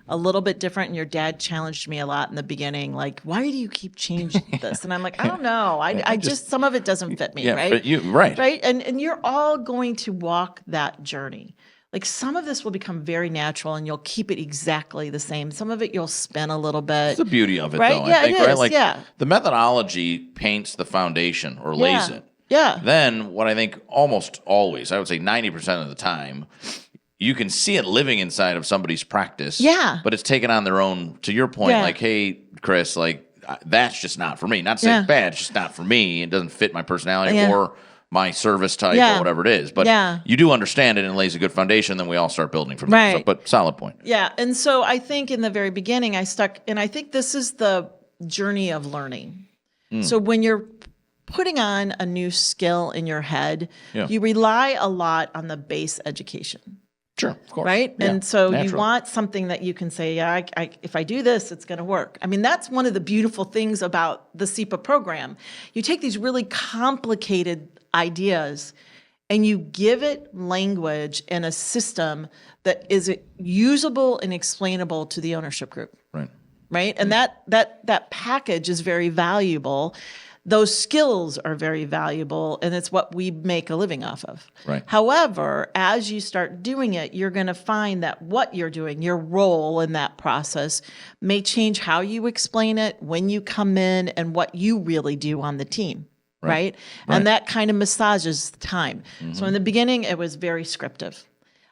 a little bit different, and your dad challenged me a lot in the beginning, like, why do you keep changing this? And I'm like, I don't know. I just some of it doesn't fit me, Yeah, right? but you right. Right. And you're all going to walk that journey. Like some of this will become very natural and you'll keep it exactly the same. Some of it you'll spin a little bit. That's the beauty of it, Right? though, Yeah, I think, it right? is, Like yeah. the methodology paints the foundation or lays Yeah. it. Yeah. Then what I think almost always, I would say 90% of the time, you can see it living inside of somebody's practice. Yeah. But it's taken on their own, to your point, Yeah. like, hey, Chris, like, that's just not for me. Not to say Yeah. it's bad, it's just not for me. It doesn't fit my personality Yeah. or my service type Yeah. or whatever it is. But Yeah. you do understand it and it lays a good foundation, then we all start building from there. So, Right. but solid point. Yeah. And so I think in the very beginning, I think this is the journey of learning. So when you're putting on a new skill in your head, Yeah. you rely a lot on the base education. Sure, of course. Right. Yeah, And so you natural. want something that you can say, yeah, if I do this, it's going to work. I mean, that's one of the beautiful things about the CEPA program. You take these really complicated ideas and you give it language and a system that is usable and explainable to the ownership group. Right. Right. And that package is very valuable. Those skills are very valuable, and it's what we make a living off of. Right. However, as you start doing it, you're going to find that what you're doing, your role in that process, may change how you explain it, when you come in, and what you really do on the team. Right. And that kind of massages the time. So in the beginning, it was very scriptive.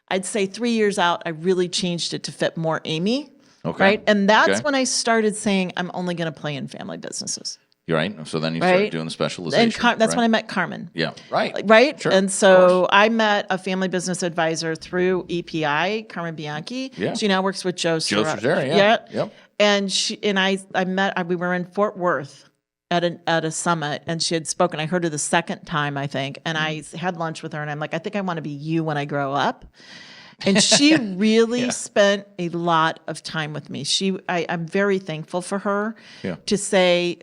I'd say 3 years out, I really changed it to fit more Amy. Okay. Right. And that's Okay. when I started saying, I'm only going to play in family businesses. You're right. So then you Right. start doing the specialization. And that's right? when I met Carmen. Yeah. Right. Right? Sure. And so I met a family business advisor through EPI, Carmen Bianchi. Yeah. She now works with Joe Serrera, yeah. Yep. And we were in Fort Worth at a summit, and she had spoken. I heard her the second time, I think, and I had lunch with her, and I'm like, I think I want to be you when I grow up. And she really spent a lot of time with me. I'm very thankful for her to say,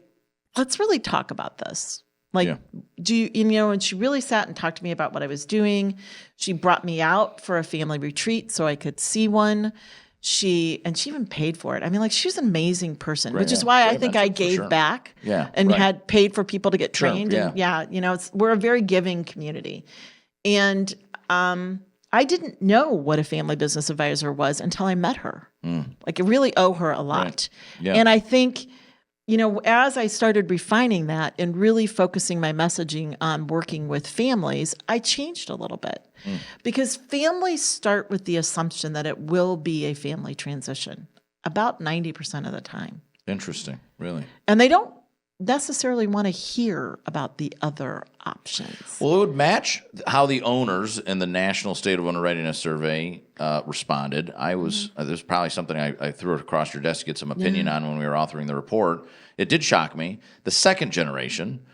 let's really talk about this. Like, and she really sat and talked to me about what I was doing. She brought me out for a family retreat so I could see one. She even paid for it. I mean, like, she's an amazing person, which is why I think I gave back and had paid for people to get trained. And we're a very giving community. And I didn't know what a family business advisor was until I met her. Like, I really owe her a lot. Right. Yeah. And I think, as I started refining that and really focusing my messaging on working with families, I changed a little bit because families start with the assumption that it will be a family transition about 90% of the time. Interesting. Really. And they don't necessarily want to hear about the other options. Well, it would match how the owners in the National State of Owner Readiness Survey responded. There's probably something I threw across your desk to get some opinion on when we were authoring the report. It did shock me. The second generation,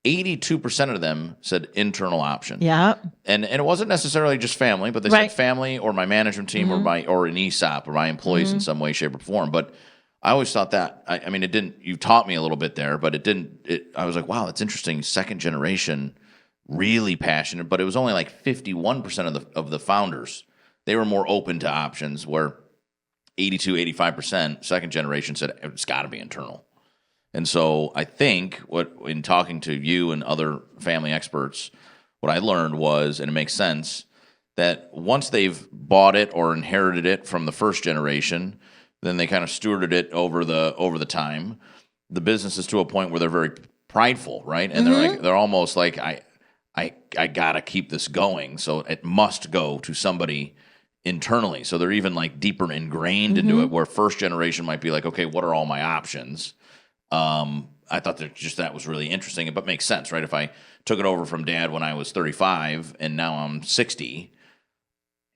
82% of them said internal option. Yeah. And it wasn't necessarily just family, but they said family or my management team or an ESOP or my employees in some way, shape, or form. But I always thought that, I mean, it didn't, you taught me a little bit there, but I was like, wow, that's interesting. Second generation, really passionate, but it was only like 51% of the founders. They were more open to options, where 85% second generation said it's got to be internal. And so I think in talking to you and other family experts, what I learned was, and it makes sense, that once they've bought it or inherited it from the first generation, then they kind of stewarded it over the time. The business is to a point where they're very prideful, right? And they're almost like, I gotta keep this going, so it must go to somebody internally. So they're even like deeper ingrained into it, where first generation might be like, okay, what are all my options? I thought that was really interesting, but makes sense, right? If I took it over from dad when I was 35 and now I'm 60,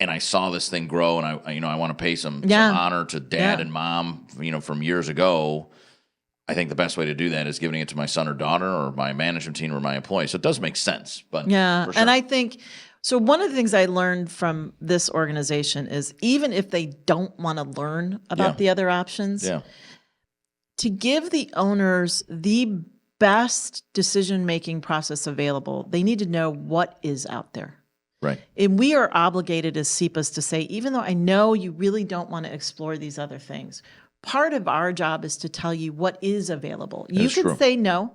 and I saw this thing grow, and I want to pay some honor to dad and mom, from years ago. I think the best way to do that is giving it to my son or daughter or my management team or my employees. So it does make sense. But for sure. And I think, so one of the things I learned from this organization is even if they don't want to learn about the other options, to give the owners the best decision-making process available, they need to know what is out there. Right. And we are obligated as CEPAs to say, even though I know you really don't want to explore these other things, part of our job is to tell you what is available. You can say no.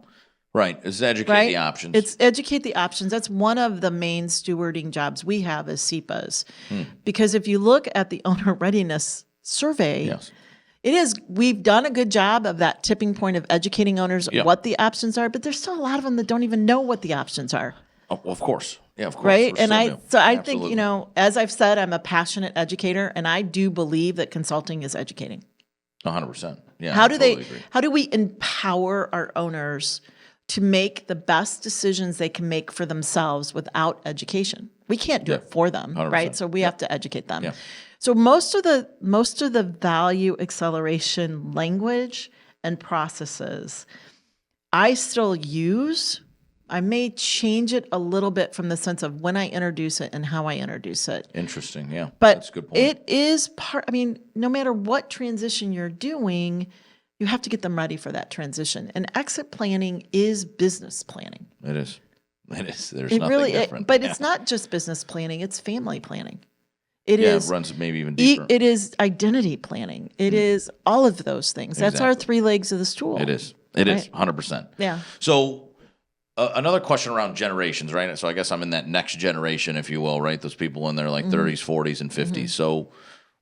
Right. It's educate the options. It's educate the options. That's one of the main stewarding jobs we have as CEPAs. Because if you look at the owner readiness survey, we've done a good job of that tipping point of educating owners what the options are, but there's still a lot of them that don't even know what the options are. Oh, of course. Yeah, of course. Right. And I think, as I've said, I'm a passionate educator, and I do believe that consulting is educating. 100%. Yeah. How do we empower our owners to make the best decisions they can make for themselves without education? We can't do it for them, 100%. right? So we have to educate them. Yeah. So most of the value acceleration language and processes I still use. I may change it a little bit from the sense of when I introduce it and how I introduce it. Interesting, yeah. But that's a good point. It is no matter what transition you're doing, you have to get them ready for that transition. And exit planning is business planning. It is. There's nothing different. But it's not just business planning, it's family planning. It runs maybe even deeper. It is identity planning. It is all of those things. That's our three legs of the stool. It is. It is, 100%. Yeah. So another question around generations, right? So I guess I'm in that next generation, if you will, right? Those people in their 30s, 40s, and 50s. So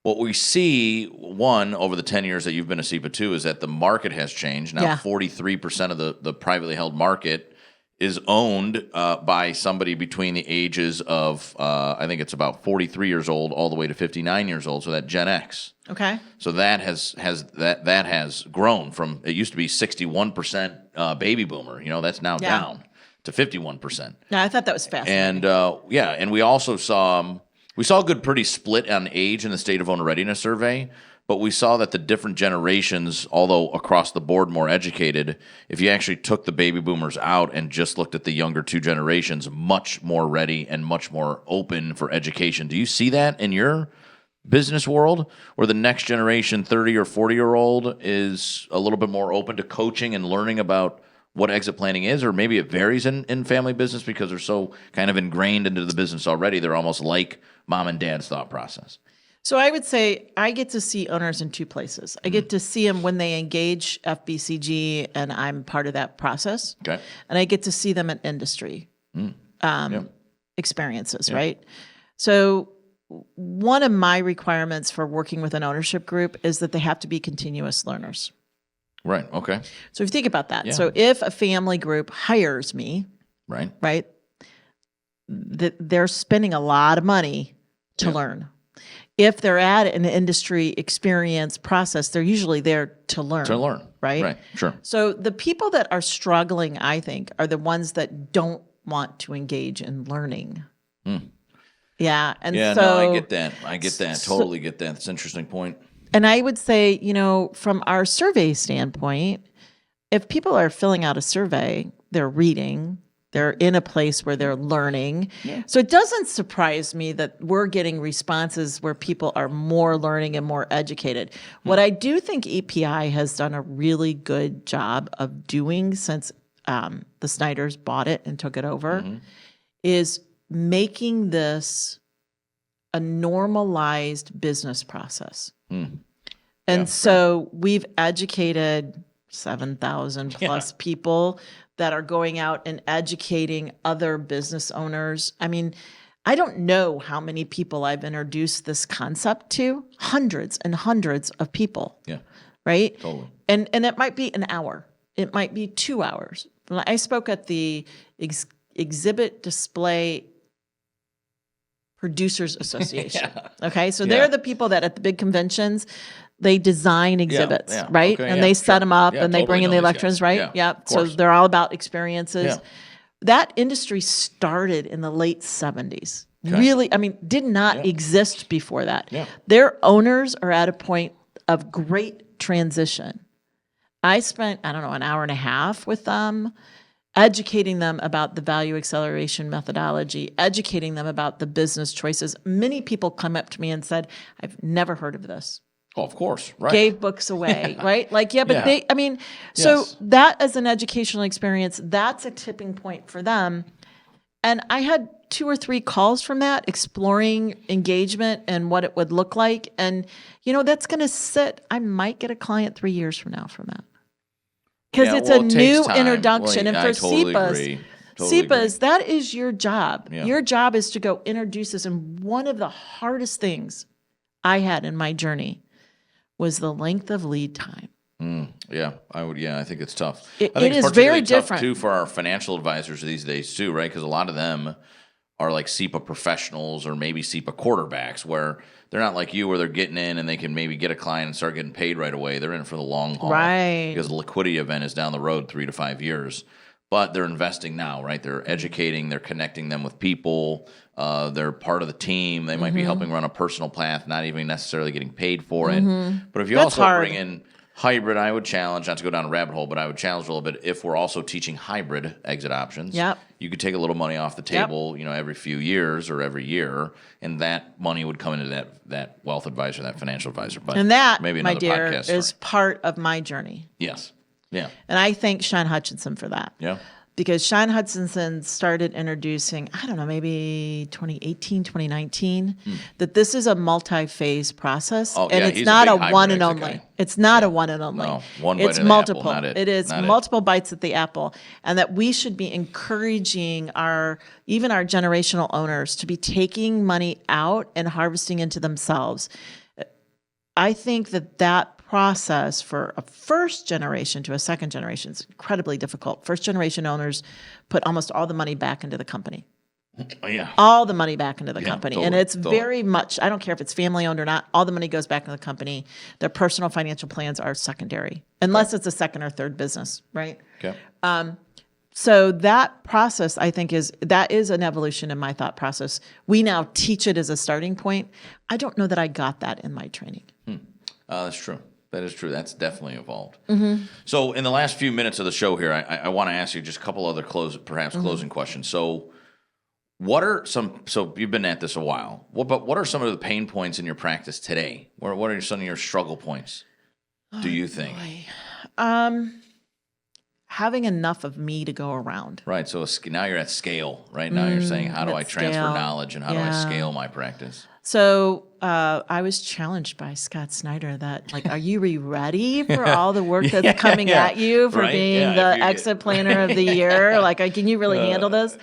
what we see, over the 10 years that you've been a CEPA too, is that the market has changed. Now 43% of the privately held market is owned by somebody between the ages of, I think it's about 43 years old all the way to 59 years old, so that Gen X. Okay. So that has grown from, it used to be 61% baby boomer, that's now down to 51%. Yeah, I thought that was fascinating. And and we also saw a good pretty split on age in the State of Owner Readiness Survey, but we saw that the different generations, although across the board more educated, if you actually took the baby boomers out and just looked at the younger two generations, much more ready and much more open for education. Do you see that in your business world, where the next generation 30 or 40-year-old is a little bit more open to coaching and learning about what exit planning is? Or maybe it varies in family business because they're so kind of ingrained into the business already, they're almost like mom and dad's thought process. So I would say I get to see owners in two places. I get to see them when they engage FBCG, and I'm part of that process. Okay. And I get to see them in industry experiences, right? So one of my requirements for working with an ownership group is that they have to be continuous learners. Right, okay. So if you think about that, so if a family group hires me, right, they're spending a lot of money to learn. If they're at an industry experience process, they're usually there to learn. Right? Right, sure. So the people that are struggling, I think, are the ones that don't want to engage in learning. Yeah. And I get that. Totally get that. That's an interesting point. And I would say, from our survey standpoint, if people are filling out a survey, they're reading, they're in a place where they're learning. Yeah. So it doesn't surprise me that we're getting responses where people are more learning and more educated. What I do think EPI has done a really good job of doing since the Sniders bought it and took it over is making this a normalized business process. And so we've educated 7,000 plus people that are going out and educating other business owners. I mean, I don't know how many people I've introduced this concept to, hundreds and hundreds of people. Yeah. Right? Totally. And it might be an hour. It might be 2 hours. I spoke at the Exhibit Display Producers Association. Okay, so they're the people that at the big conventions, they design exhibits, right? Okay, and they set them up and they bring in the electrons, right? Yeah. So they're all about experiences. Yeah. That industry started in the late 70s. Really, I mean, did not exist before that. Yeah. Their owners are at a point of great transition. I spent, I don't know, an hour and a half with them, educating them about the value acceleration methodology, educating them about the business choices. Many people come up to me and said, I've never heard of this. Oh, of course. Right. Gave books away, right? Like, but Yeah. they, I mean, so Yes. that as an educational experience, that's a tipping point for them. And I had 2 or 3 calls from that, exploring engagement and what it would look like. And, that's going to sit, I might get a client 3 years from now from that. Because it's a it takes new time. introduction. Well, and for I totally CEPAs, agree. Totally CEPAs, that is your job. Yeah. Your job is to go introduce this. And one of the hardest things I had in my journey was the length of lead time. Yeah, I would. Yeah, I think it's tough. It I think is it's particularly very tough, different. too, for our financial advisors these days too, right? Because a lot of them are like CEPA professionals or maybe CEPA quarterbacks, where they're not like you, where they're getting in and they can maybe get a client and start getting paid right away. They're in for the long haul, Right. Because the liquidity event is down the road 3 to 5 years. But they're investing now, right? They're educating, they're connecting them with people. They're part of the team. They might be helping run a personal path, not even necessarily getting paid for it. But if you That's also hard. bring in hybrid, I would challenge, not to go down a rabbit hole, but I would challenge a little bit if we're also teaching hybrid exit options. Yep. You could take a little money off the table, every few years or every year, and that money would come into that wealth advisor, that financial advisor. But And that, maybe my another dear, podcast is story. part of my journey. Yes. Yeah. And I thank Sean Hutchinson for that. Yeah. Because Sean Hutchinson started introducing, I don't know, maybe 2018, 2019, that this is a multi-phase process. Oh, and yeah, it's he's not a a big hybrid one and exit only. guy. It's not a one and only. No, one bite it's of the multiple. apple, not it. It is Not it. multiple bites at the apple. And that we should be encouraging even our generational owners to be taking money out and harvesting into themselves. I think that process for a first generation to a second generation is incredibly difficult. First generation owners put almost all the money back into the company. Oh, yeah. All the money back into the Yeah, company. totally, And it's totally. very much, I don't care if it's family owned or not, all the money goes back into the company. Their personal financial plans are secondary, unless it's a second or third business, right? Okay. So that process, I think, is an evolution in my thought process. We now teach it as a starting point. I don't know that I got that in my training. That's true. That is true. That's definitely evolved. Mm-hmm. So, in the last few minutes of the show here, I want to ask you just a couple other Mm-hmm. closing questions. So, what are some? So, you've been at this a while. But what are some of the pain points in your practice today? What are some of your struggle points? Do you think? Having enough of me to go around. Right. So now you're at scale. Right now you're saying, how do at I transfer scale. knowledge and how do I Yeah. scale my practice? So I was challenged by Scott Snider that, like, are you ready for all the work that's coming at you for Right, being yeah, the if you get- exit planner of the year? Like, can you really handle this?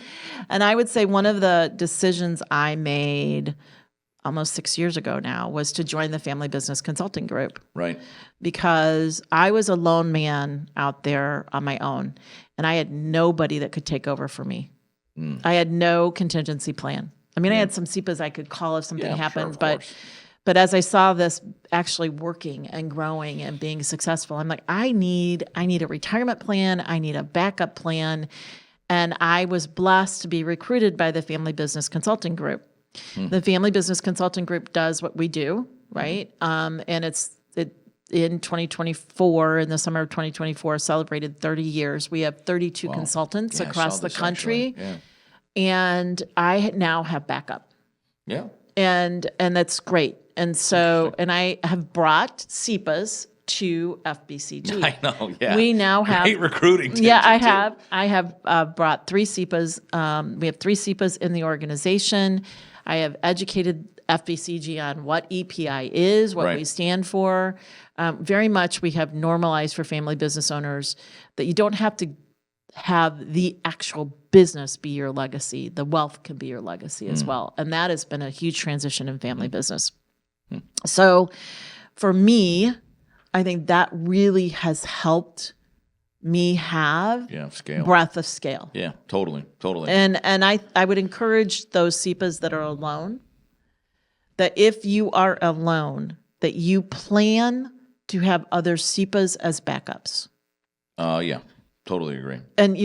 And I would say one of the decisions I made almost 6 years ago now was to join the Family Business Consulting Group, Right. because I was a lone man out there on my own, and I had nobody that could take over for me. I had no contingency plan. I mean, I had some CEPAs I could call if something Yeah, sure, happened, of but course. but as I saw this actually working and growing and being successful, I'm like, I need a retirement plan. I need a backup plan. And I was blessed to be recruited by the Family Business Consulting Group. The Family Business Consulting Group does what we do, right? And in 2024, in the summer of 2024, celebrated 30 years. We have 32 consultants Yeah, I across saw the this, country. actually. Yeah. And I now have backup. Yeah. And that's great. And so, and I have brought CEPAs to FBCG. I know. Yeah. We now have great recruiting. Yeah, tangent, too. I have brought 3 CEPAs. We have 3 CEPAs in the organization. I have educated FBCG on what EPI is, what Right. we stand for. Very much we have normalized for family business owners that you don't have to have the actual business be your legacy. The wealth can be your legacy as well. And that has been a huge transition in family business. So for me, I think that really has helped me have Yeah. Scale. breadth of scale. Yeah. Totally. And I would encourage those CEPAs that are alone, that if you are alone, that you plan to have other CEPAs as backups. Yeah. Totally agree. And,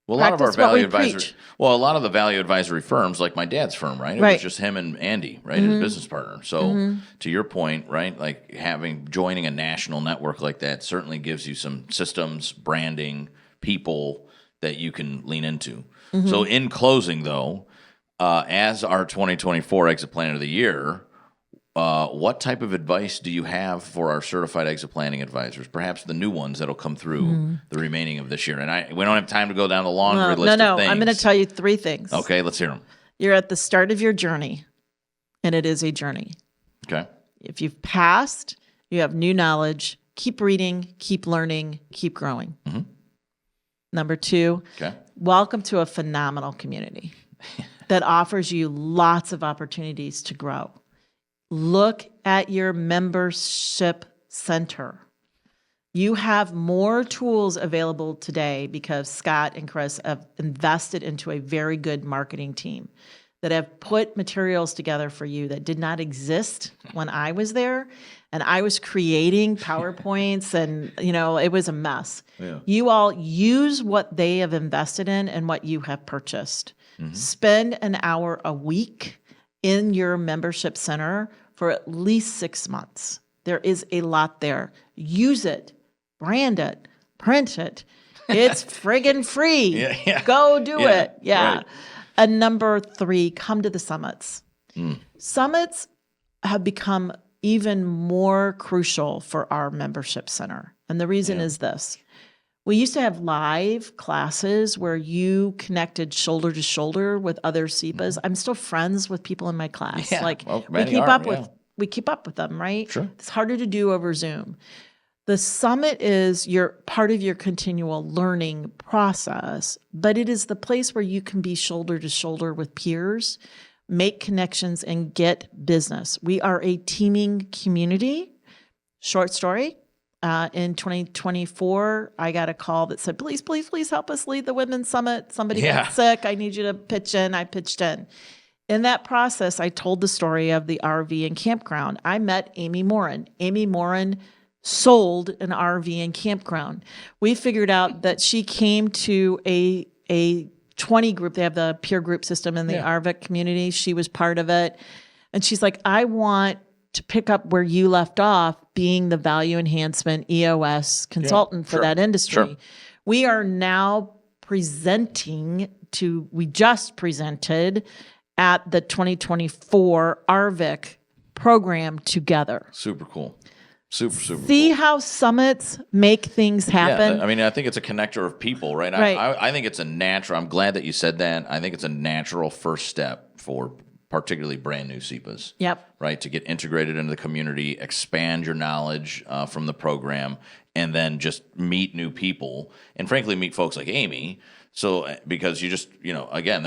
Well, a lot of our Practice what we value advisory, preach. well, a lot of the value advisory firms, like my dad's firm, right? It was Right. just him and Andy, right, his business partner. So, to your point, right, like joining a national network like that certainly gives you some systems, branding, people that you can lean into. So, in closing, though, as our 2024 Exit Plan of the Year, what type of advice do you have for our certified exit planning advisors? Perhaps the new ones that'll come through the remaining of this year. And we don't have time to go down the laundry list of things. I'm going to tell you 3 things. Okay, let's hear them. You're at the start of your journey, and it is a journey. Okay. If you've passed, you have new knowledge. Keep reading, keep learning, keep growing. Number 2, Okay. welcome to a phenomenal community that offers you lots of opportunities to grow. Look at your membership center. You have more tools available today because Scott and Chris have invested into a very good marketing team that have put materials together for you that did not exist when I was there. And I was creating PowerPoints and, it was a mess. Yeah. You all use what they have invested in and what you have purchased. Spend an hour a week in your membership center for at least 6 months. There is a lot there. Use it, brand it, print it. It's friggin' free. Yeah. Go do it. Yeah. Right. And number 3, come to the summits. Summits have become even more crucial for our membership center. And the reason is this. We used to have live classes where you connected shoulder to shoulder with other CEPAs. I'm still friends with people in my class. Yeah, Like well, we many keep are, up yeah. with we keep up with them, right? Sure. It's harder to do over Zoom. The summit is part of your continual learning process, but it is the place where you can be shoulder to shoulder with peers, make connections, and get business. We are a teaming community. Short story. In 2024, I got a call that said, please, please, please help us lead the Women's Summit. Somebody got sick. I need you to pitch in. I pitched in. In that process, I told the story of the RV and campground. I met Amy Morin. Amy Morin sold an RV and campground. We figured out that she came to a 20 group. They have the peer group system in the RVIC community. She was part of it. And she's like, I want to pick up where you left off, being the value enhancement EOS consultant for that industry. Sure. We are now we just presented at the 2024 RVIC program together. Super cool. Super See cool. how summits make things happen? Yeah, I mean, I think it's a connector of people, right? Right. I think it's a natural, I'm glad that you said that. I think it's a natural first step for particularly brand new CEPAs. Yep. Right, to get integrated into the community, expand your knowledge from the program, and then just meet new people, and frankly, meet folks like Amy. So, because you just, again,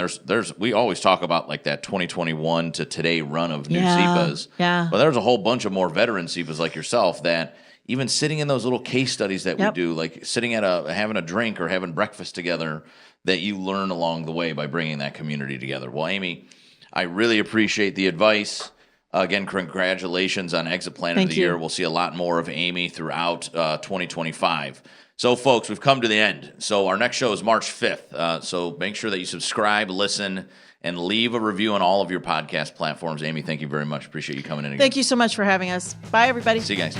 we always talk about like that 2021 to today run of new CEPAs. Yeah. But there's a whole bunch of more veteran CEPAs like yourself that even sitting in those little case studies that we do, like sitting at having a drink or having breakfast together, that you learn along the way by bringing that community together. Well, Amy, I really appreciate the advice. Again, congratulations on Exit Plan of the Year. We'll see a lot more of Amy throughout 2025. So, folks, we've come to the end. So our next show is March 5th. So make sure that you subscribe, listen, and leave a review on all of your podcast platforms. Amy, thank you very much. Appreciate you coming in again. Thank you so much for having us. Bye, everybody. See you guys.